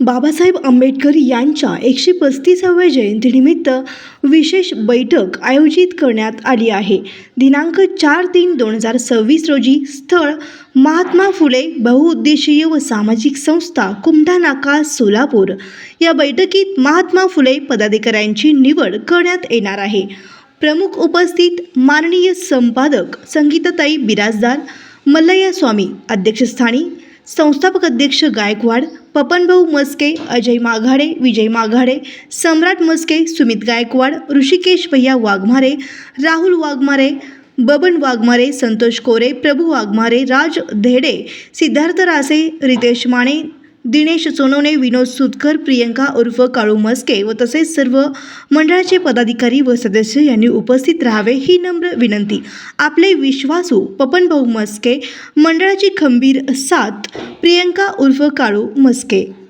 बाबासाहेब आंबेडकर यांच्या 135व्या जयंतीनिमित्त विशेष बैठक आयोजित करण्यात आली आहे. दिनांक 4-3-2026 रोजी. स्थळ महात्मा फुले बहुउद्देशीय व सामाजिक संस्था, कुमठा नाका, सोलापूर. या बैठकीत महात्मा फुले पदाधिकाऱ्यांची निवड करण्यात येणार आहे. प्रमुख उपस्थित माननीय संपादक संगीताताई बिराजदार, मल्लय्या स्वामी. अध्यक्षस्थानी संस्थापक अध्यक्ष गायकवाड, पपनभाऊ मस्के, अजय माघाडे, विजय माघाडे, सम्राट मस्के, सुमित गायकवाड, ऋषिकेश भैया वाघमारे, राहुल वाघमारे, बबन वाघमारे, संतोष कोरे, प्रभू वाघमारे, राज धेडे, सिद्धार्थ रासे, रितेश माने, दिनेश सोनवणे, विनोद सुतकर, प्रियंका उर्फ काळू मस्के व तसेच सर्व मंडळाचे पदाधिकारी व सदस्य यांनी उपस्थित राहावे ही नम्र विनंती. आपले विश्वासू पपनभाऊ मस्के. मंडळाची खंबीर साथ प्रियंका उर्फ काळू मस्के.